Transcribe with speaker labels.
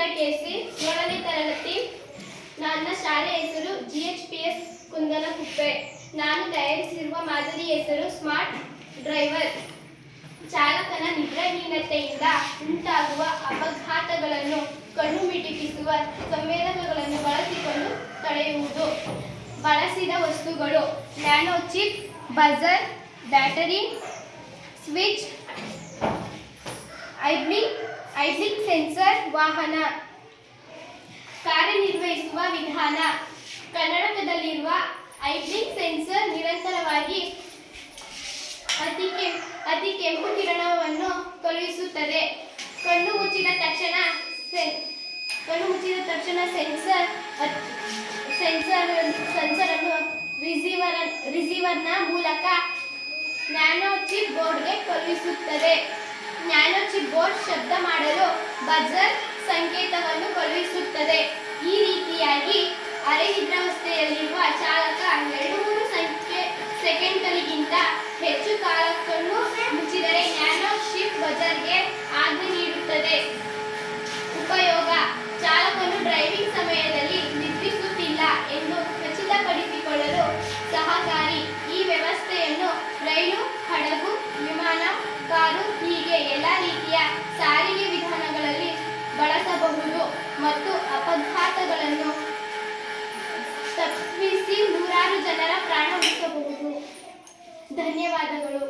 Speaker 1: ಚಿತ್ರಕೇಸಿ, 7ನೇ ತರಗತಿ. ನನ್ನ ಶಾಲೆ ಹೆಸರು GHPS ಕುಂದನಕುಪ್ಪೆ. ನಾನು ತಯಾರಿಸಿರುವ ಮಾದರಿ ಹೆಸರು ಸ್ಮಾರ್ಟ್ ಡ್ರೈವರ್. ಚಾಲಕನ ನಿದ್ರಾಹೀನತೆಯಿಂದ ಉಂಟಾಗುವ ಅಪಘಾತಗಳನ್ನು ಕಣ್ಣು ಮಿಟುಕಿಸುವ ಸಂವೇದಕಗಳನ್ನು ಬಳಸಿಕೊಂಡು ತಡೆಯುವುದು. ಬಳಸಿದ ವಸ್ತುಗಳು: nano chip, buzzer, battery, switch, eye blink sensor. ವಾಹನ ಕಾರ್ಯನಿರ್ವಹಿಸುವ ವಿಧಾನ: ಕನ್ನಡಕದಲ್ಲಿರುವ ಐಬ್ಲಿಂಕ್ ಸೆನ್ಸರ್ ನಿರಂತರವಾಗಿ ಅತಿ ಕೆಂಪು ಕಿರಣವನ್ನು ಕಳುಹಿಸುತ್ತದೆ. ಕಣ್ಣು ಮುಚ್ಚಿದ ತಕ್ಷಣ ಸೆನ್ಸರ್ ಅನ್ನು ರಿಸೀವರ್ನ ಮೂಲಕ ನ್ಯಾನೋ ಚಿಪ್ ಬೋರ್ಡ್ಗೆ ಕಳುಹಿಸುತ್ತದೆ. ನ್ಯಾನೋ ಚಿಪ್ ಬೋರ್ಡ್ ಶಬ್ದ ಮಾಡಲು ಬಜರ್ ಸಂಕೇತವನ್ನು ಕಳುಹಿಸುತ್ತದೆ. ಈ ರೀತಿಯಾಗಿ ಅರೆನಿದ್ರಾವಸ್ಥೆಯಲ್ಲಿರುವ ಚಾಲಕ 2-3 ಸೆಕೆಂಡ್ಗಳಿಗಿಂತ ಹೆಚ್ಚು ಕಾಲ ಕಣ್ಣು ಮುಚ್ಚಿದರೆ ನ್ಯಾನೋ ಚಿಪ್ ಬಜರ್ಗೆ ಆಜ್ಞೆ ನೀಡುತ್ತದೆ. ಉಪಯೋಗ: ಚಾಲಕನು ಡ್ರೈವಿಂಗ್ ಸಮಯದಲ್ಲಿ ನಿದ್ರಿಸುತ್ತಿಲ್ಲ ಎಂದು ಖಚಿತಪಡಿಸಿಕೊಳ್ಳಲು ಸಹಕಾರಿ. ಈ ವ್ಯವಸ್ಥೆಯನ್ನು ರೈಲು, ಹಡಗು, ವಿಮಾನ, ಕಾರು ಹೀಗೆ ಎಲ್ಲ ರೀತಿಯ ಸಾರಿಗೆ ವಿಧಾನಗಳಲ್ಲಿ ಬಳಸಬಹುದು ಮತ್ತು ಅಪಘಾತಗಳನ್ನು ತಪ್ಪಿಸಿ ನೂರಾರು ಜನರ ಪ್ರಾಣ ಉಳಿಸಬಹುದು. ಧನ್ಯವಾದಗಳು.